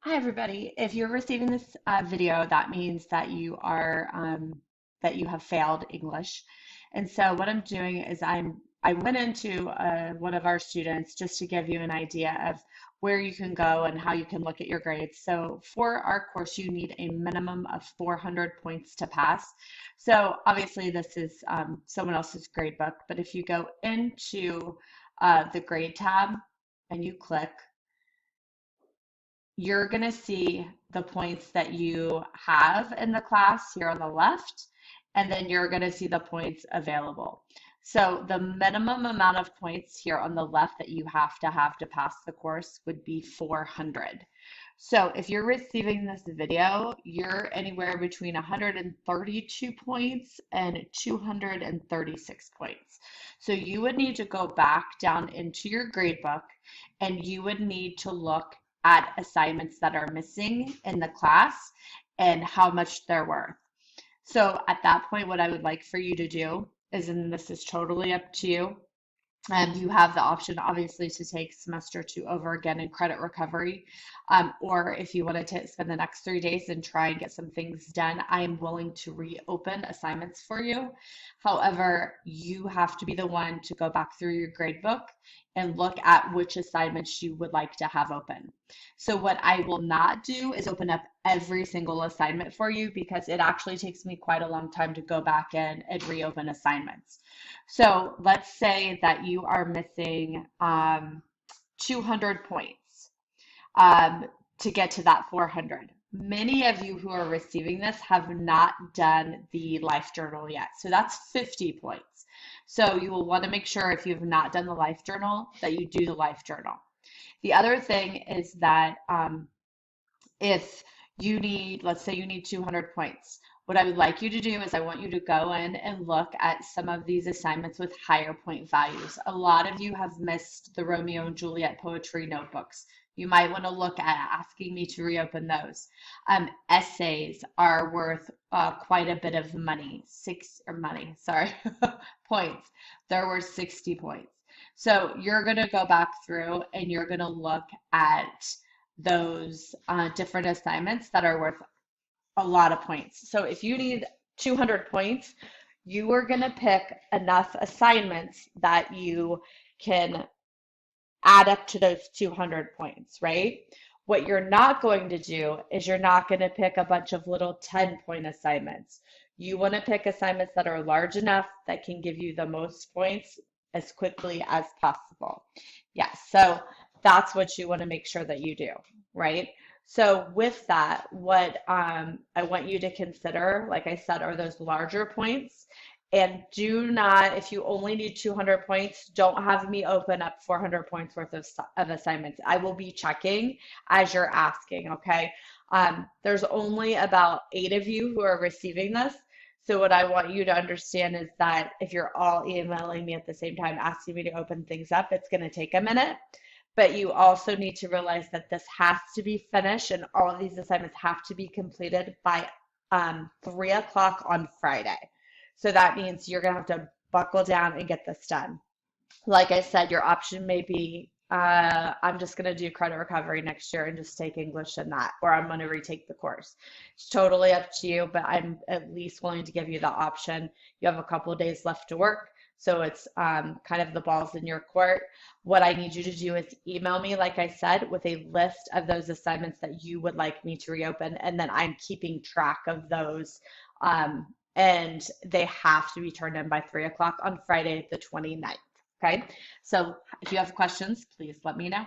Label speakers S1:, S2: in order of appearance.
S1: Hi, everybody. If you're receiving this video, that means that that you have failed English. And so what I'm doing is I went into one of our students just to give you an idea of where you can go and how you can look at your grades. So for our course, you need a minimum of 400 points to pass. So obviously this is someone else's grade book, but if you go into the grade tab and you click, you're going to see the points that you have in the class here on the left, and then you're going to see the points available. So the minimum amount of points here on the left that you have to pass the course would be 400. So if you're receiving this video, you're anywhere between 132 points and 236 points. So you would need to go back down into your grade book and you would need to look at assignments that are missing in the class and how much they're worth. So at that point, what I would like for you to do is, and this is totally up to you, and you have the option, obviously, to take semester two over again in credit recovery. Or if you want to spend the next 3 days and try and get some things done, I am willing to reopen assignments for you. However, you have to be the one to go back through your grade book and look at which assignments you would like to have open. So what I will not do is open up every single assignment for you because it actually takes me quite a long time to go back in and reopen assignments. So let's say that you are missing 200 points um, to get to that 400. Many of you who are receiving this have not done the life journal yet. So that's 50 points. So you will want to make sure if you have not done the life journal that you do the life journal. The other thing is that if you need, let's say you need 200 points, what I would like you to do is I want you to go in and look at some of these assignments with higher point values. A lot of you have missed the Romeo and Juliet poetry notebooks. You might want to look at asking me to reopen those. Essays are worth quite a bit of money, points. They're worth 60 points. So you're going to go back through and you're going to look at those different assignments that are worth a lot of points. So if you need 200 points, you are going to pick enough assignments that you can add up to those 200 points, right? What you're not going to do is you're not going to pick a bunch of little 10-point assignments. You want to pick assignments that are large enough that can give you the most points as quickly as possible. Yes, so that's what you want to make sure that you do, right? So with that, what I want you to consider, like I said, are those larger points. And do not, if you only need 200 points, don't have me open up 400 points worth of assignments. I will be checking as you're asking, okay? There's only about 8 of you who are receiving this. So what I want you to understand is that if you're all emailing me at the same time, asking me to open things up, it's going to take a minute. But you also need to realize that this has to be finished and all of these assignments have to be completed by 3 o'clock on Friday. So that means you're going to have to buckle down and get this done. Like I said, your option may be I'm just going to do credit recovery next year and just take English and that, or I'm going to retake the course. It's totally up to you, but I'm at least willing to give you the option. You have a couple of days left to work, so it's kind of the ball's in your court. What I need you to do is email me, like I said, with a list of those assignments that you would like me to reopen, and then I'm keeping track of those. And they have to be turned in by 3 o'clock on Friday, the 29th. Okay, so if you have questions, please let me know.